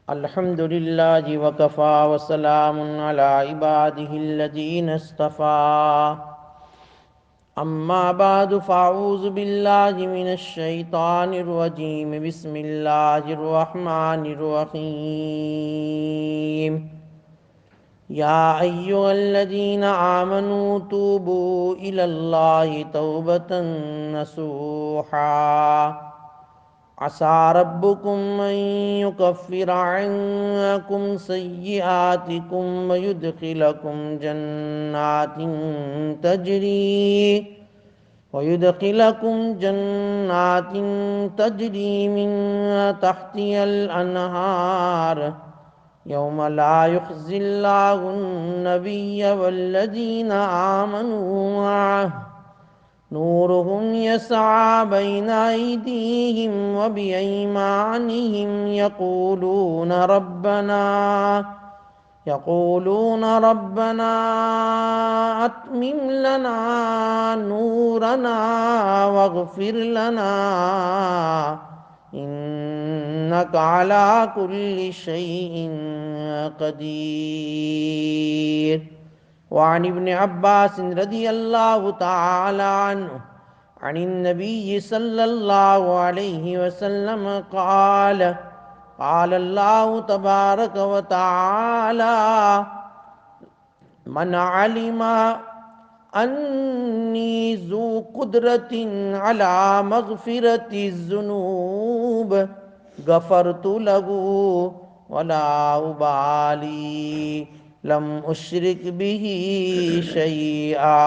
الحمد لله وكفى وسلام على عباده الذين اصطفى أما بعد فأعوذ بالله من الشيطان الرجيم بسم الله الرحمن الرحيم يا أيها الذين آمنوا توبوا إلى الله توبة نصوحا عسى ربكم أن يكفر عنكم سيئاتكم ويدخلكم جنات تجري من تحتها الأنهار يوم لا يخزي الله النبي والذين آمنوا معه نورهم يسعى بين أيديهم وبأيمانهم يقولون ربنا أتمم لنا نورنا واغفر لنا إنك على كل شيء قدير. وعن ابن عباس رضی اللہ تعالی عنہ عن النبی صلی اللہ علیہ وسلم قال اللہ تبارک وتعالی من علم انی ذو قدرت علی مغفرت الذنوب غفرت له ولا ابالی لم اشرک به شیئا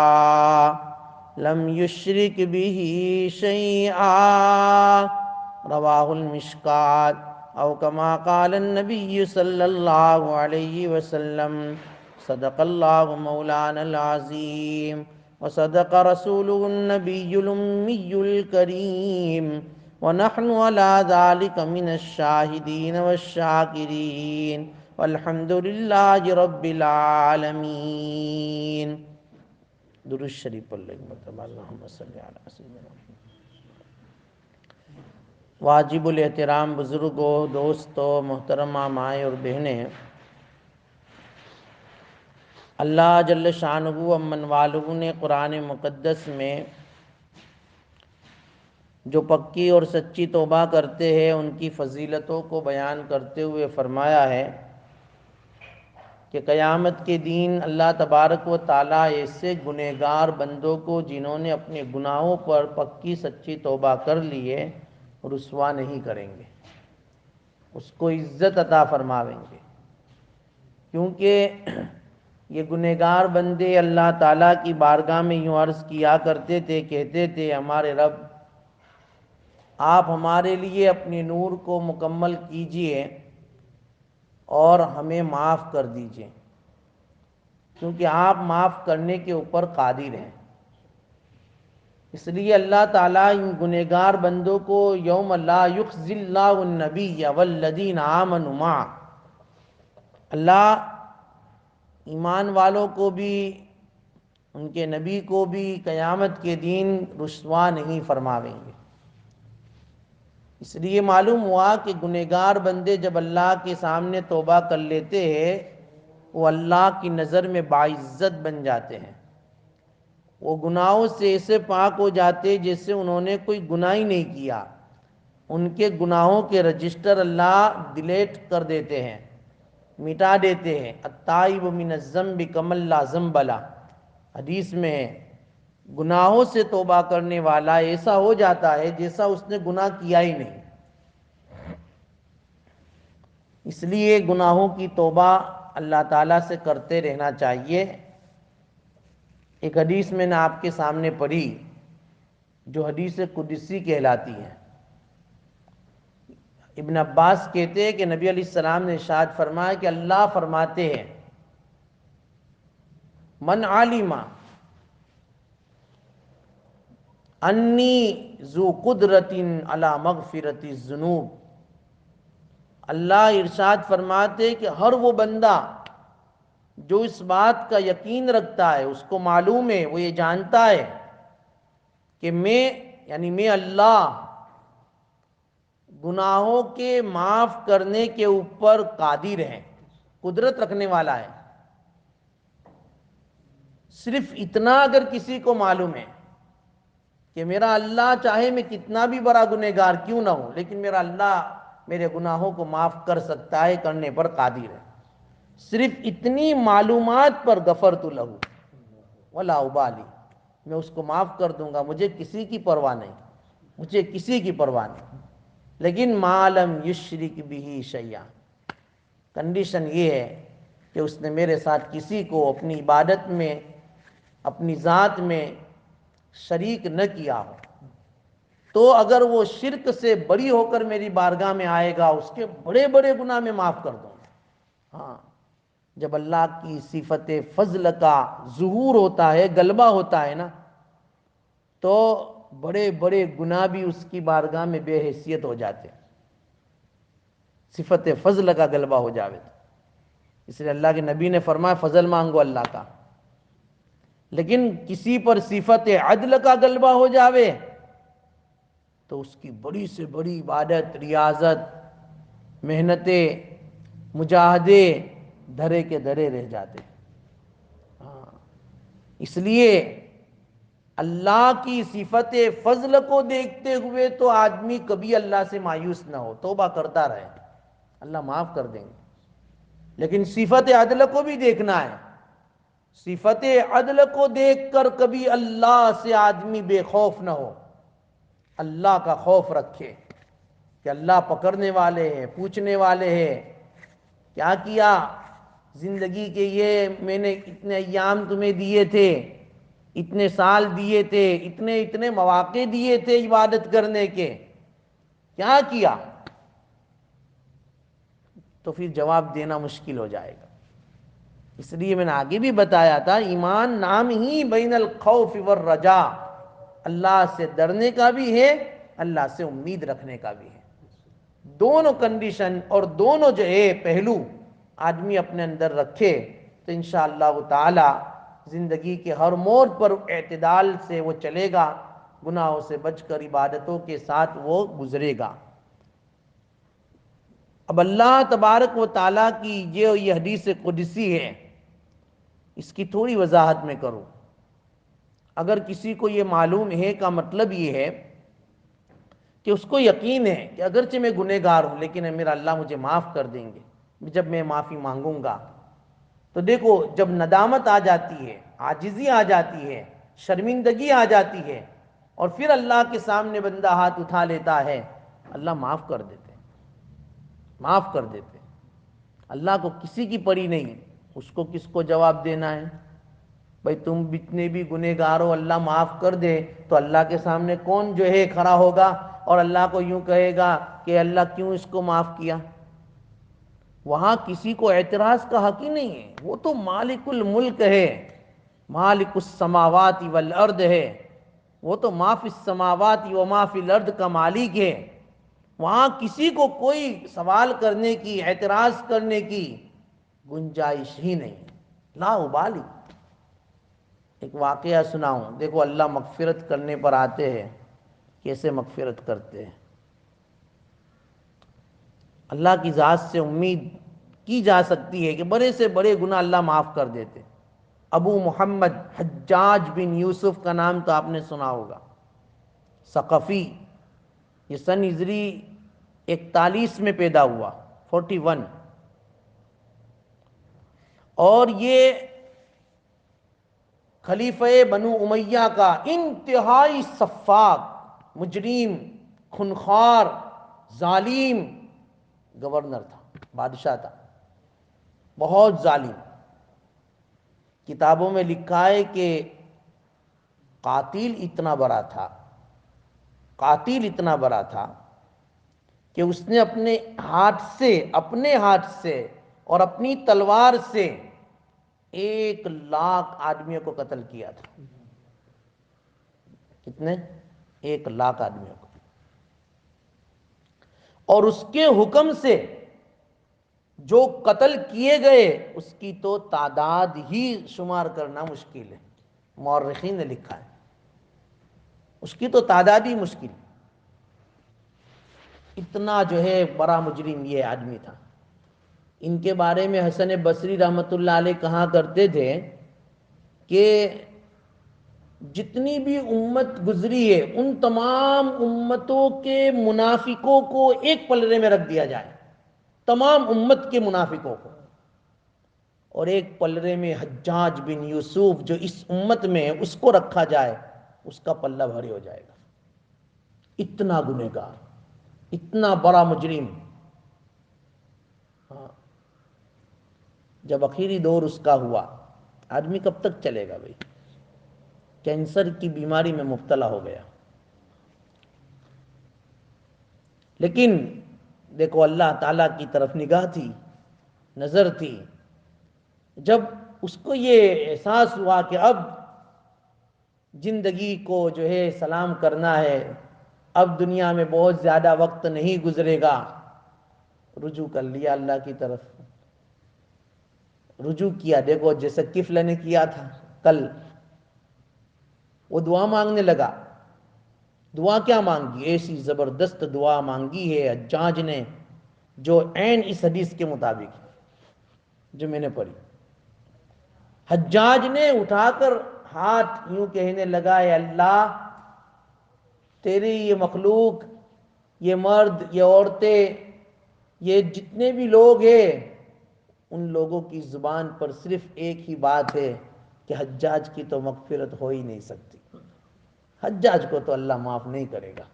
رواہ المشکات او کما قال النبی صلی اللہ علیہ وسلم صدق اللہ مولانا العظیم وصدق رسوله النبی الأمی الکریم ونحن على ذلك من الشاہدین والشاکرین والحمد للہ رب العالمین. درود شریف پڑھ لیں مرتبہ اللہم صلی علی سیدنا محمد. واجب الاحترام بزرگوں، دوستوں، محترمہ مائیں اور بہنیں، اللہ جل شانہ امن والہ نے قرآن مقدس میں جو پکی اور سچی توبہ کرتے ہیں ان کی فضیلتوں کو بیان کرتے ہوئے فرمایا ہے کہ قیامت کے دن اللہ تبارک و تعالیٰ ایسے گنہگار بندوں کو جنہوں نے اپنے گناہوں پر پکی سچی توبہ کر لی ہے رسوا نہیں کریں گے، اس کو عزت عطا فرماویں گے. کیونکہ یہ گنہگار بندے اللہ تعالیٰ کی بارگاہ میں یوں عرض کیا کرتے تھے، کہتے تھے ہمارے رب آپ ہمارے لیے اپنے نور کو مکمل کیجئے اور ہمیں معاف کر دیجئے، کیونکہ آپ معاف کرنے کے اوپر قادر ہیں. اس لیے اللہ تعالیٰ ان گنہگار بندوں کو یوم لا یخزی اللہ النبی والذین آمنوا معہ، اللہ ایمان والوں کو بھی ان کے نبی کو بھی قیامت کے دن رسوا نہیں فرماویں گے. اس لیے معلوم ہوا کہ گنہگار بندے جب اللہ کے سامنے توبہ کر لیتے ہیں وہ اللہ کی نظر میں باعزت بن جاتے ہیں، وہ گناہوں سے ایسے پاک ہو جاتے جیسے انہوں نے کوئی گناہ ہی نہیں کیا. ان کے گناہوں کے رجسٹر اللہ ڈیلیٹ کر دیتے ہیں، مٹا دیتے ہیں. التائب من الذنب کمن لا ذنب لہ، حدیث میں ہے گناہوں سے توبہ کرنے والا ایسا ہو جاتا ہے جیسا اس نے گناہ کیا ہی نہیں. اس لیے گناہوں کی توبہ اللہ تعالیٰ سے کرتے رہنا چاہیے. ایک حدیث میں نے آپ کے سامنے پڑھی جو حدیث قدسی کہلاتی ہے. ابن عباس کہتے ہیں کہ نبی علیہ السلام نے ارشاد فرمایا کہ اللہ فرماتے ہیں من علم انی ذو قدرت علی مغفرت الذنوب، اللہ ارشاد فرماتے کہ ہر وہ بندہ جو اس بات کا یقین رکھتا ہے، اس کو معلوم ہے، وہ یہ جانتا ہے کہ میں اللہ گناہوں کے معاف کرنے کے اوپر قادر ہے، قدرت رکھنے والا ہے۔ صرف اتنا اگر کسی کو معلوم ہے کہ میرا اللہ چاہے میں کتنا بھی بڑا گنہگار کیوں نہ ہوں، لیکن میرا اللہ میرے گناہوں کو معاف کر سکتا ہے، کرنے پر قادر ہے، صرف اتنی معلومات پر غفرت لہ ولا ابالی، میں اس کو معاف کر دوں گا، مجھے کسی کی پرواہ نہیں، مجھے کسی کی پرواہ نہیں۔ لیکن ما لم یشرک بہ شیئا، کنڈیشن یہ ہے کہ اس نے میرے ساتھ کسی کو اپنی عبادت میں، اپنی ذات میں شریک نہ کیا ہو، تو اگر وہ شرک سے بری ہو کر میری بارگاہ میں آئے گا، اس کے بڑے بڑے گناہ میں معاف کر دوں گا۔ ہاں، جب اللہ کی صفت فضل کا ظہور ہوتا ہے، غلبہ ہوتا ہے نا، تو بڑے بڑے گناہ بھی اس کی بارگاہ میں بے حیثیت ہو جاتے ہیں، صفت فضل کا غلبہ ہو جاوے تو۔ اس لیے اللہ کے نبی نے فرمایا فضل مانگو اللہ کا، لیکن کسی پر صفت عدل کا غلبہ ہو جاوے تو اس کی بڑی سے بڑی عبادت، ریاضت، محنتیں، مجاہدے دھرے کے دھرے رہ جاتے۔ ہاں، اس لیے اللہ کی صفت فضل کو دیکھتے ہوئے تو آدمی کبھی اللہ سے مایوس نہ ہو، توبہ کرتا رہے، اللہ معاف کر دیں گے۔ لیکن صفت عدل کو بھی دیکھنا ہے، صفت عدل کو دیکھ کر کبھی اللہ سے آدمی بے خوف نہ ہو، اللہ کا خوف رکھے کہ اللہ پکڑنے والے ہیں، پوچھنے والے ہیں، کیا کیا زندگی کے، یہ میں نے اتنے ایام تمہیں دیے تھے، اتنے سال دیے تھے، اتنے اتنے مواقع دیے تھے عبادت کرنے کے، کیا کیا؟ تو پھر جواب دینا مشکل ہو جائے گا۔ اس لیے میں نے آگے بھی بتایا تھا، ایمان نام ہی بین الخوف والرجا، اللہ سے ڈرنے کا بھی ہے، اللہ سے امید رکھنے کا بھی ہے۔ دونوں کنڈیشن اور دونوں جو ہے پہلو آدمی اپنے اندر رکھے تو انشاءاللہ تعالی زندگی کے ہر موڑ پر اعتدال سے وہ چلے گا، گناہوں سے بچ کر عبادتوں کے ساتھ وہ گزرے گا۔ اب اللہ تبارک و تعالیٰ کی یہ حدیث قدسی ہے، اس کی تھوڑی وضاحت میں کروں۔ اگر کسی کو یہ معلوم ہے کا مطلب یہ ہے کہ اس کو یقین ہے کہ اگرچہ میں گنہگار ہوں لیکن میرا اللہ مجھے معاف کر دیں گے جب میں معافی مانگوں گا۔ تو دیکھو، جب ندامت آ جاتی ہے، عاجزی آ جاتی ہے، شرمندگی آ جاتی ہے، اور پھر اللہ کے سامنے بندہ ہاتھ اٹھا لیتا ہے، اللہ معاف کر دیتے، معاف کر دیتے۔ اللہ کو کسی کی پڑی نہیں، اس کو کس کو جواب دینا ہے؟ بھائی تم جتنے بھی گنہگار ہو اللہ معاف کر دے، تو اللہ کے سامنے کون جو ہے کھڑا ہوگا اور اللہ کو یوں کہے گا کہ اللہ کیوں اس کو معاف کیا؟ وہاں کسی کو اعتراض کا حق ہی نہیں ہے، وہ تو مالک الملک ہے، مالک السماوات والارض ہے، وہ تو ما فی السماوات و ما فی الارض کا مالک ہے۔ وہاں کسی کو کوئی سوال کرنے کی، اعتراض کرنے کی گنجائش ہی نہیں، لا ابالی۔ ایک واقعہ سناؤں، دیکھو اللہ مغفرت کرنے پر آتے ہیں، کیسے مغفرت کرتے ہیں۔ اللہ کی ذات سے امید کی جا سکتی ہے کہ بڑے سے بڑے گناہ اللہ معاف کر دیتے۔ ابو محمد حجاج بن یوسف کا نام تو آپ نے سنا ہوگا، ثقفی، یہ سن ہجری 41 میں پیدا ہوا، 41، اور یہ خلیفہ بنو امیہ کا انتہائی سفاک، مجرم، خونخوار، ظالم گورنر تھا، بادشاہ تھا، بہت ظالم۔ کتابوں میں لکھا ہے کہ قاتل اتنا بڑا تھا، قاتل اتنا بڑا تھا کہ اس نے اپنے ہاتھ سے اور اپنی تلوار سے 1,00,000 آدمیوں کو قتل کیا تھا۔ کتنے؟ 1,00,000 آدمیوں کو، اور اس کے حکم سے جو قتل کیے گئے اس کی تو تعداد ہی شمار کرنا مشکل ہے، مورخین نے لکھا ہے اس کی تو تعداد ہی مشکل۔ اتنا جو ہے بڑا مجرم یہ آدمی تھا۔ ان کے بارے میں حسن بصری رحمۃ اللہ علیہ کہا کرتے تھے کہ جتنی بھی امت گزری ہے ان تمام امتوں کے منافقوں کو ایک پلڑے میں رکھ دیا جائے، تمام امت کے منافقوں کو، اور ایک پلڑے میں حجاج بن یوسف جو اس امت میں ہے اس کو رکھا جائے، اس کا پلہ بھاری ہو جائے گا۔ اتنا گنہگار، اتنا بڑا مجرم۔ ہاں، جب آخری دور اس کا ہوا، آدمی کب تک چلے گا بھائی؟ کینسر کی بیماری میں مبتلا ہو گیا، لیکن دیکھو اللہ تعالیٰ کی طرف نگاہ تھی، نظر تھی۔ جب اس کو یہ احساس ہوا کہ اب زندگی کو جو ہے سلام کرنا ہے، اب دنیا میں بہت زیادہ وقت نہیں گزرے گا، رجوع کر لیا اللہ کی طرف، رجوع کیا۔ دیکھو جیسے کفل نے کیا تھا کل، وہ دعا مانگنے لگا۔ دعا کیا مانگی؟ ایسی زبردست دعا مانگی ہے حجاج نے جو عین اس حدیث کے مطابق جو میں نے پڑھی۔ حجاج نے اٹھا کر ہاتھ یوں کہنے لگا، اے اللہ تیری یہ مخلوق، یہ مرد، یہ عورتیں، یہ جتنے بھی لوگ ہیں، ان لوگوں کی زبان پر صرف ایک ہی بات ہے کہ حجاج کی تو مغفرت ہو ہی نہیں سکتی، حجاج کو تو اللہ معاف نہیں کرے گا۔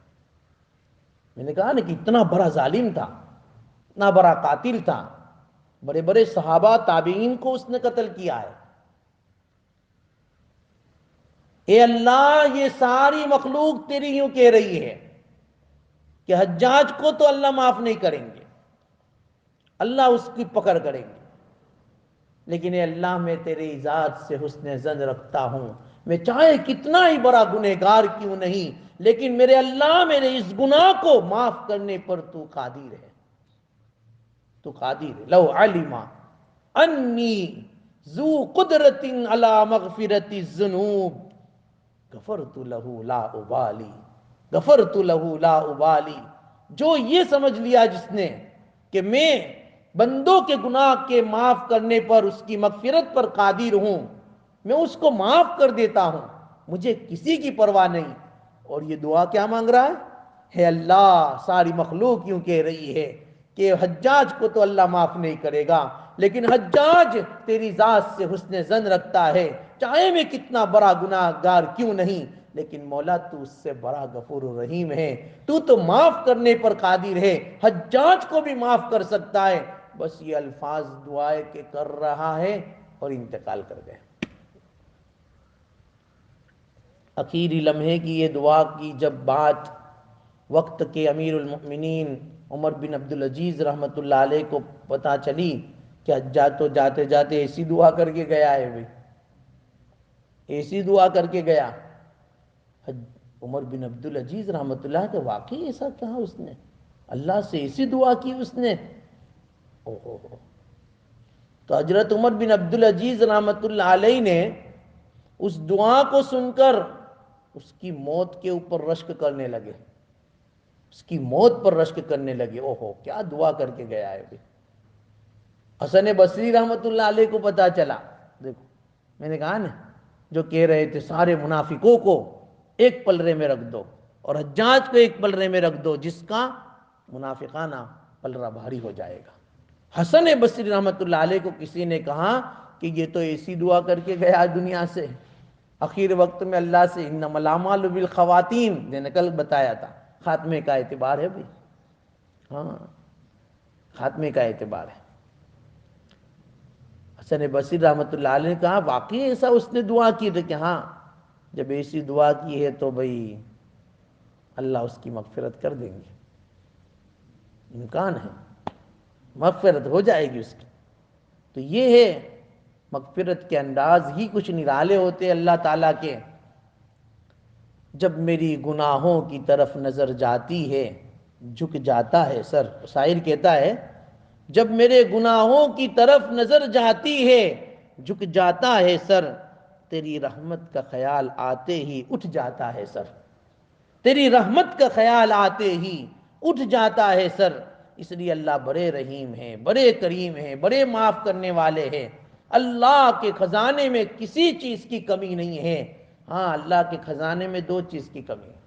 میں نے کہا نا کہ اتنا بڑا ظالم تھا، اتنا بڑا قاتل تھا، بڑے بڑے صحابہ تابعین کو اس نے قتل کیا ہے۔ اے اللہ یہ ساری مخلوق تیری یوں کہہ رہی ہے کہ حجاج کو تو اللہ معاف نہیں کریں گے، اللہ اس کی پکڑ کریں گے، لیکن اے اللہ میں تیری ذات سے حسن ظن رکھتا ہوں، میں چاہے کتنا ہی بڑا گنہگار کیوں نہیں، لیکن میرے اللہ میرے اس گناہ کو معاف کرنے پر تو قادر ہے، تو قادر ہے۔ لو علم انی ذو قدرت علی مغفرت الذنوب غفرت له لا ابالی، غفرت له لا ابالی۔ جو یہ سمجھ لیا جس نے کہ میں بندوں کے گناہ کے معاف کرنے پر، اس کی مغفرت پر قادر ہوں، میں اس کو معاف کر دیتا ہوں، مجھے کسی کی پرواہ نہیں۔ اور یہ دعا کیا مانگ رہا ہے؟ اللہ ساری مخلوق یوں کہہ رہی ہے کہ حجاج کو تو اللہ معاف نہیں کرے گا، لیکن حجاج تیری ذات سے حسن ظن رکھتا ہے، چاہے میں کتنا بڑا گناہ گار کیوں نہیں، لیکن مولا تو اس سے بڑا غفور الرحیم ہے، تو معاف کرنے پر قادر ہے، حجاج کو بھی معاف کر سکتا ہے۔ بس یہ الفاظ دعائے کے کر رہا ہے اور انتقال کر گئے۔ اخیری لمحے کی یہ دعا کی جب بات وقت کے امیر المؤمنین عمر بن عبدالعزیز رحمۃ اللہ علیہ کو پتہ چلی کہ حجاج تو جاتے جاتے ایسی دعا کر کے گیا ہے بھائی، ایسی دعا کر کے گیا، عمر بن عبدالعزیز رحمۃ اللہ کہ واقعی ایسا کہا اس نے، اللہ سے ایسی دعا کی اس نے؟ تو حضرت عمر بن عبدالعزیز رحمۃ اللہ علیہ نے اس دعا کو سن کر اس کی موت کے اوپر رشک کرنے لگے، اس کی موت پر رشک کرنے لگے۔ اوہو کیا دعا کر کے گیا ہے بھائی۔ حسن بصری رحمۃ اللہ علیہ کو پتا چلا، دیکھو میں نے کہا نا جو کہہ رہے تھے سارے منافقوں کو ایک پلڑے میں رکھ دو اور حجاج کو ایک پلڑے میں رکھ دو، جس کا منافقانہ پلڑا بھاری ہو جائے گا۔ حسن بصری رحمۃ اللہ علیہ کو کسی نے کہا کہ یہ تو ایسی دعا کر کے گیا دنیا سے، اخیر وقت میں اللہ سے انما الاعمال بالخواتیم، میں نے کل بتایا تھا، خاتمے کا اعتبار ہے بھائی، ہاں خاتمے کا اعتبار ہے۔ حسن بصری رحمۃ اللہ علیہ نے کہا واقعی ایسا اس نے دعا کی تھی کہ ہاں جب ایسی دعا کی ہے تو بھائی اللہ اس کی مغفرت کر دیں گے، امکان ہے مغفرت ہو جائے گی اس کی۔ تو یہ ہے مغفرت کے انداز ہی کچھ نرالے ہوتے اللہ تعالیٰ کے۔ جب میری گناہوں کی طرف نظر جاتی ہے جھک جاتا ہے سر، شاعر کہتا ہے جب میرے گناہوں کی طرف نظر جاتی ہے جھک جاتا ہے سر، تیری رحمت کا خیال آتے ہی اٹھ جاتا ہے سر، تیری رحمت کا خیال آتے ہی اٹھ جاتا ہے سر، اس لیے اللہ بڑے رحیم ہیں، بڑے کریم ہیں، بڑے معاف کرنے والے ہیں۔ اللہ کے خزانے میں کسی چیز کی کمی نہیں ہے۔ ہاں، اللہ کے خزانے میں دو چیز کی کمی ہے۔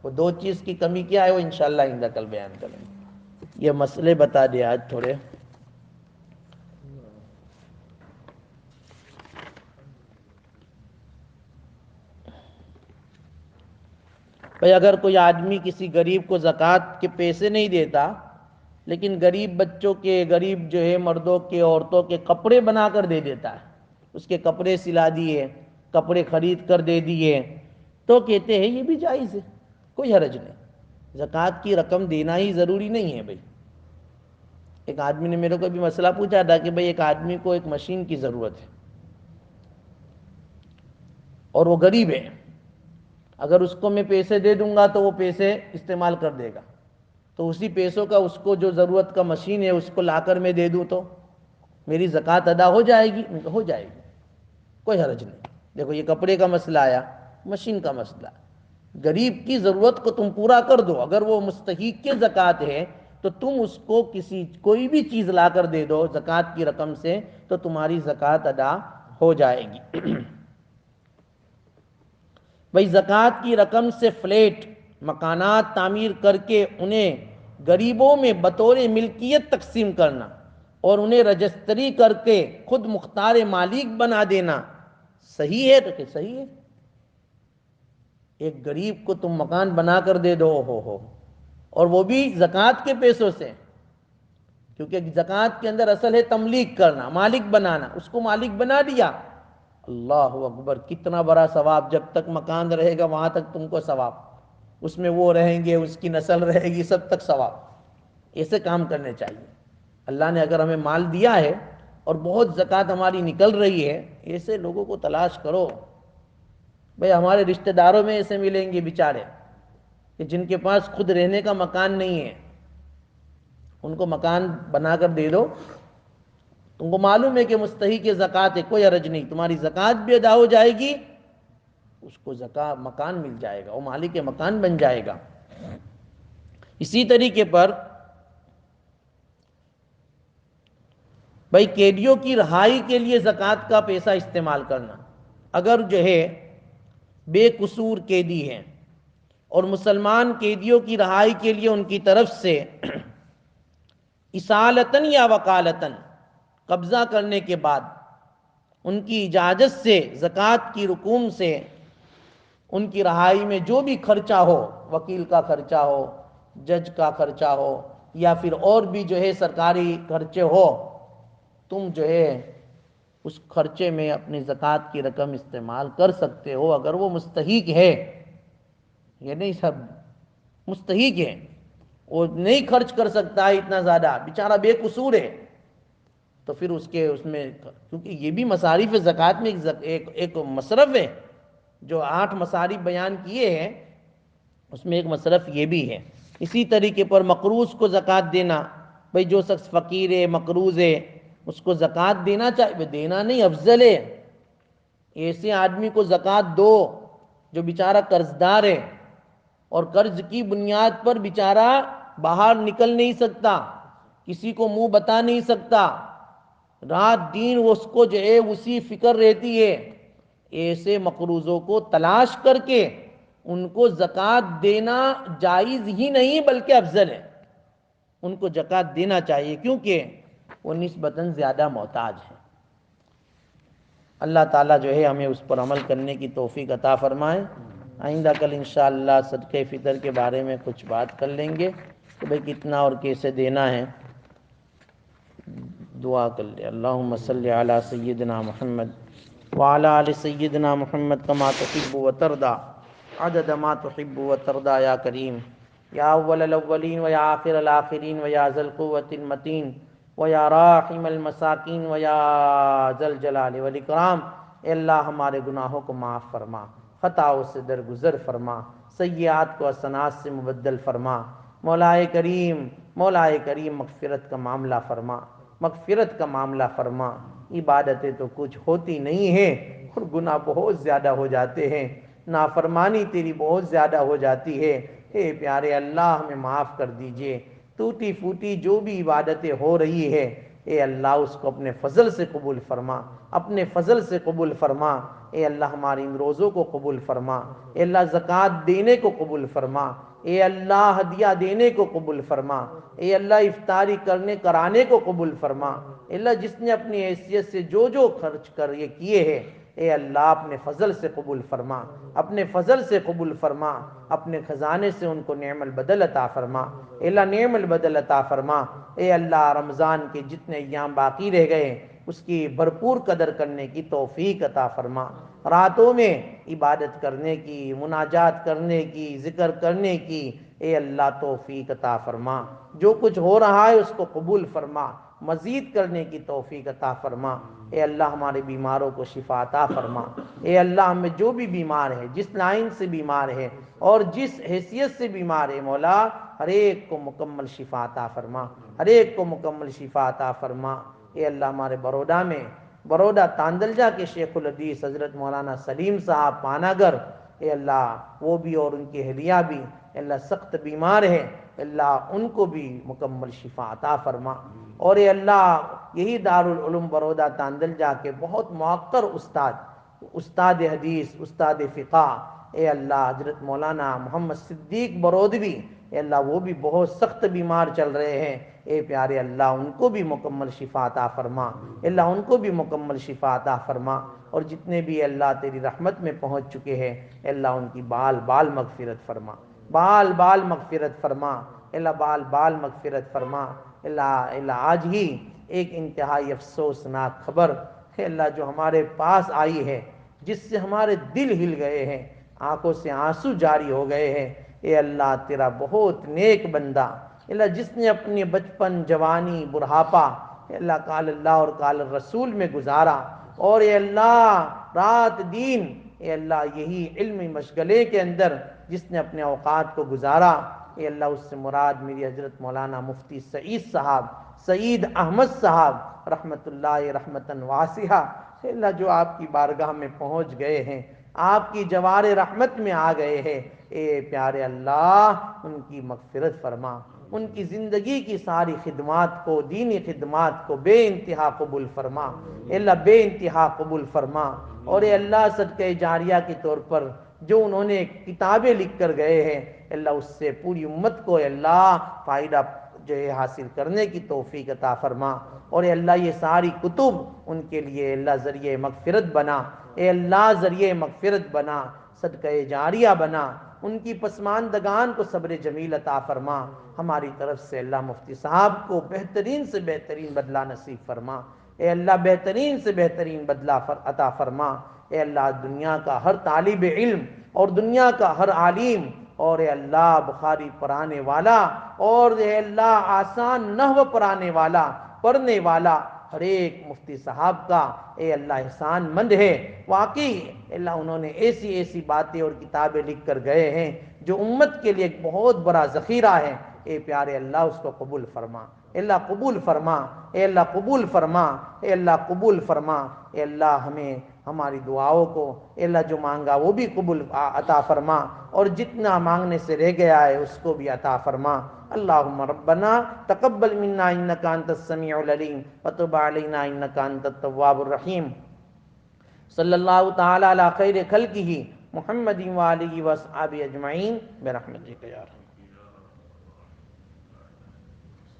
وہ دو چیز کی کمی کیا ہے، وہ انشاءاللہ آئندہ کل بیان کریں گے۔ یہ مسئلے بتا دیا آج تھوڑے۔ بھئی اگر کوئی آدمی کسی غریب کو زکوٰۃ کے پیسے نہیں دیتا، لیکن غریب بچوں کے، غریب جو ہے مردوں کے، عورتوں کے کپڑے بنا کر دے دیتا ہے، اس کے کپڑے سلا دیے، کپڑے خرید کر دے دیے، تو کہتے ہیں یہ بھی جائز ہے، کوئی حرج نہیں۔ زکوٰۃ کی رقم دینا ہی ضروری نہیں ہے بھئی۔ ایک آدمی نے میرے کو بھی مسئلہ پوچھا تھا کہ بھئی ایک آدمی کو ایک مشین کی ضرورت ہے اور وہ غریب ہے، اگر اس کو میں پیسے دے دوں گا تو وہ پیسے استعمال کر دے گا، تو اسی پیسوں کا اس کو جو ضرورت کا مشین ہے اس کو لا کر میں دے دوں تو میری زکوٰۃ ادا ہو جائے گی؟ ہو جائے گی، کوئی حرج نہیں۔ دیکھو یہ کپڑے کا مسئلہ آیا، مشین کا مسئلہ، غریب کی ضرورت کو تم پورا کر دو، اگر وہ مستحق کے زکوٰۃ ہے تو تم اس کو کوئی بھی چیز لا کر دے دو زکوٰۃ کی رقم سے، تو تمہاری زکوٰۃ ادا ہو جائے گی۔ بھئی زکوٰۃ کی رقم سے فلیٹ، مکانات تعمیر کر کے انہیں غریبوں میں بطور ملکیت تقسیم کرنا اور انہیں رجسٹری کر کے خود مختار مالک بنا دینا صحیح ہے؟ تو کہ صحیح ہے۔ ایک غریب کو تم مکان بنا کر دے دو، ہو اور وہ بھی زکوٰۃ کے پیسوں سے، کیونکہ زکوٰۃ کے اندر اصل ہے تملیک کرنا، مالک بنانا، اس کو مالک بنا دیا، اللہ اکبر، کتنا بڑا ثواب! جب تک مکان رہے گا وہاں تک تم کو ثواب، اس میں وہ رہیں گے، اس کی نسل رہے گی، سب تک ثواب۔ ایسے کام کرنے چاہیے۔ اللہ نے اگر ہمیں مال دیا ہے اور بہت زکوٰۃ ہماری نکل رہی ہے، ایسے لوگوں کو تلاش کرو۔ بھئی ہمارے رشتہ داروں میں ایسے ملیں گے بیچارے کہ جن کے پاس خود رہنے کا مکان نہیں ہے، ان کو مکان بنا کر دے دو، تم کو معلوم ہے کہ مستحق زکوٰۃ ہے، کوئی حرج نہیں، تمہاری زکوٰۃ بھی ادا ہو جائے گی، اس کو مکان مل جائے گا، وہ مالک مکان بن جائے گا۔ اسی طریقے پر بھئی قیدیوں کی رہائی کے لیے زکوٰۃ کا پیسہ استعمال کرنا، اگر جو ہے بے قصور قیدی ہیں اور مسلمان قیدیوں کی رہائی کے لیے ان کی طرف سے اصالتاً یا وکالتاً قبضہ کرنے کے بعد ان کی اجازت سے زکوٰۃ کی رقوم سے ان کی رہائی میں جو بھی خرچہ ہو، وکیل کا خرچہ ہو، جج کا خرچہ ہو، یا پھر اور بھی جو ہے سرکاری خرچے ہو، تم جو ہے اس خرچے میں اپنی زکوٰۃ کی رقم استعمال کر سکتے ہو، اگر وہ مستحق ہے۔ یہ نہیں سب مستحق ہے، وہ نہیں خرچ کر سکتا ہے اتنا زیادہ، بیچارہ بے قصور ہے، تو پھر اس میں کیونکہ یہ بھی مصارف زکوٰۃ میں ایک مصرف ہے، جو 8 مصارف بیان کیے ہیں اس میں ایک مصرف یہ بھی ہے۔ اسی طریقے پر مقروض کو زکوٰۃ دینا، بھئی جو شخص فقیر ہے، مقروض ہے، اس کو زکوٰۃ دینا چاہیے، دینا نہیں افضل ہے۔ ایسے آدمی کو زکوٰۃ دو جو بیچارہ قرض دار ہے اور قرض کی بنیاد پر بیچارہ باہر نکل نہیں سکتا، کسی کو منہ بتا نہیں سکتا، رات دن اس کو جو ہے اسی فکر رہتی ہے۔ ایسے مقروضوں کو تلاش کر کے ان کو زکوٰۃ دینا جائز ہی نہیں بلکہ افضل ہے، ان کو زکوٰۃ دینا چاہیے، کیونکہ وہ نسبتاً زیادہ محتاج ہے۔ اللہ تعالیٰ جو ہے ہمیں اس پر عمل کرنے کی توفیق عطا فرمائے۔ آئندہ کل انشاءاللہ صدقہ فطر کے بارے میں کچھ بات کر لیں گے کہ بھئی کتنا اور کیسے دینا ہے۔ دعا کر لیں، اللہم صلی علی سیدنا محمد وعلی آل سیدنا محمد کما تحب و ترضی عدد ما تحب و ترضی یا کریم، یا اول الاولین و یا آخر الاخرین و یا ذی القوة المتین و یا راحم المساکین و یا ذی الجلال والاکرام۔ اے اللہ ہمارے گناہوں کو معاف فرما، خطاؤں سے درگزر فرما، سیئات کو حسنات سے مبدل فرما۔ مولا کریم مغفرت کا معاملہ فرما، مغفرت کا معاملہ فرما۔ عبادتیں تو کچھ ہوتی نہیں ہیں اور گناہ بہت زیادہ ہو جاتے ہیں، نافرمانی تیری بہت زیادہ ہو جاتی ہے۔ اے پیارے اللہ ہمیں معاف کر دیجئے، ٹوٹی پھوٹی جو بھی عبادتیں ہو رہی ہے اے اللہ اس کو اپنے فضل سے قبول فرما، اپنے فضل سے قبول فرما۔ اے اللہ ہماری ان روزوں کو قبول فرما، اے اللہ زکوٰۃ دینے کو قبول فرما، اے اللہ ہدیہ دینے کو قبول فرما، اے اللہ افطاری کرانے کو قبول فرما۔ اے اللہ جس نے اپنی حیثیت سے جو جو خرچ کر یہ کیے ہیں اے اللہ اپنے فضل سے قبول فرما، اپنے فضل سے قبول فرما، اپنے خزانے سے ان کو نعم البدل عطا فرما، اے اللہ نعم البدل عطا فرما۔ اے اللہ رمضان کے جتنے ایام باقی رہ گئے اس کی بھرپور قدر کرنے کی توفیق عطا فرما، راتوں میں عبادت کرنے کی، مناجات کرنے کی، ذکر کرنے کی اے اللہ توفیق عطا فرما، جو کچھ ہو رہا ہے اس کو قبول فرما، مزید کرنے کی توفیق عطا فرما۔ اے اللہ ہمارے بیماروں کو شفا عطا فرما، اے اللہ ہمیں جو بھی بیمار ہے، جس لائن سے بیمار ہے اور جس حیثیت سے بیمار ہے مولا ہر ایک کو مکمل شفا عطا فرما، ہر ایک کو مکمل شفا عطا فرما۔ اے اللہ ہمارے بروڈا تاندلجہ کے شیخ الحدیث حضرت مولانا سلیم صاحب پاناگر اے اللہ وہ بھی اور ان کی اہلیہ بھی اے اللہ سخت بیمار ہے، اے اللہ ان کو بھی مکمل شفا عطا فرما۔ اور اے اللہ یہی دارالعلوم بروڈا تاندلجہ کے بہت موقر استاد حدیث، استاد فقہ اے اللہ حضرت مولانا محمد صدیق برودوی اے اللہ وہ بھی بہت سخت بیمار چل رہے ہیں، اے پیارے اللہ ان کو بھی مکمل شفا عطا فرما، اے اللہ ان کو بھی مکمل شفا عطا فرما۔ اور جتنے بھی اے اللہ تیری رحمت میں پہنچ چکے ہیں اے اللہ ان کی بال بال مغفرت فرما، بال بال مغفرت فرما، اے اللہ بال بال مغفرت فرما۔ اے اللہ آج ہی ایک انتہائی افسوسناک خبر اے اللہ جو ہمارے پاس آئی ہے، جس سے ہمارے دل ہل گئے ہیں، آنکھوں سے آنسو جاری ہو گئے ہیں۔ اے اللہ تیرا بہت نیک بندہ اے اللہ جس نے اپنے بچپن، جوانی، بڑھاپا اے اللہ قال اللہ اور قال الرسول میں گزارا، اور اے اللہ رات دن اے اللہ یہی علمی مشغلے کے اندر جس نے اپنے اوقات کو گزارا اے اللہ اس سے مراد میری حضرت مولانا مفتی سعید صاحب، سعید احمد صاحب رحمت اللہ رحمتاً واسعہ اے اللہ جو آپ کی بارگاہ میں پہنچ گئے ہیں، آپ کی جوار رحمت میں آ گئے ہیں، اے پیارے اللہ ان کی مغفرت فرما، ان کی زندگی کی ساری خدمات کو، دینی خدمات کو بے انتہا قبول فرما، اے اللہ بے انتہا قبول فرما۔ اور اے اللہ صدقہ جاریہ کے طور پر جو انہوں نے کتابیں لکھ کر گئے ہیں اے اللہ اس سے پوری امت کو اے اللہ فائدہ جو ہے حاصل کرنے کی توفیق عطا فرما۔ اور اے اللہ یہ ساری کتب ان کے لیے اے اللہ ذریعہ مغفرت بنا، اے اللہ ذریعہ مغفرت بنا، صدقہ جاریہ بنا، ان کی پسماندگان کو صبر جمیل عطا فرما۔ ہماری طرف سے اللہ مفتی صاحب کو بہترین سے بہترین بدلہ نصیب فرما، اے اللہ بہترین سے بہترین بدلہ عطا فرما۔ اے اللہ دنیا کا ہر طالب علم اور دنیا کا ہر عالم اور اے اللہ بخاری پڑھانے والا اور اے اللہ آسان نحو پڑھنے والا ہر ایک مفتی صاحب کا اے اللہ احسان مند ہے، واقعی اے اللہ انہوں نے ایسی باتیں اور کتابیں لکھ کر گئے ہیں جو امت کے لیے ایک بہت بڑا ذخیرہ ہے۔ اے پیارے اللہ اس کو قبول فرما، اے اللہ قبول فرما، اے اللہ قبول فرما، اے اللہ قبول فرما۔ اے اللہ ہمیں ہماری دعاؤں کو اے اللہ جو مانگا وہ بھی قبول عطا فرما، اور جتنا مانگنے سے رہ گیا ہے اس کو بھی عطا فرما۔ اللہم ربنا تقبل منا انکا انت السمیع العلیم وتب علینا انکا انت التواب الرحیم۔ صلی اللہ تعالی علی خیر خلقہ محمد وآلہ وصحبہ اجمعین برحمتک یا رب۔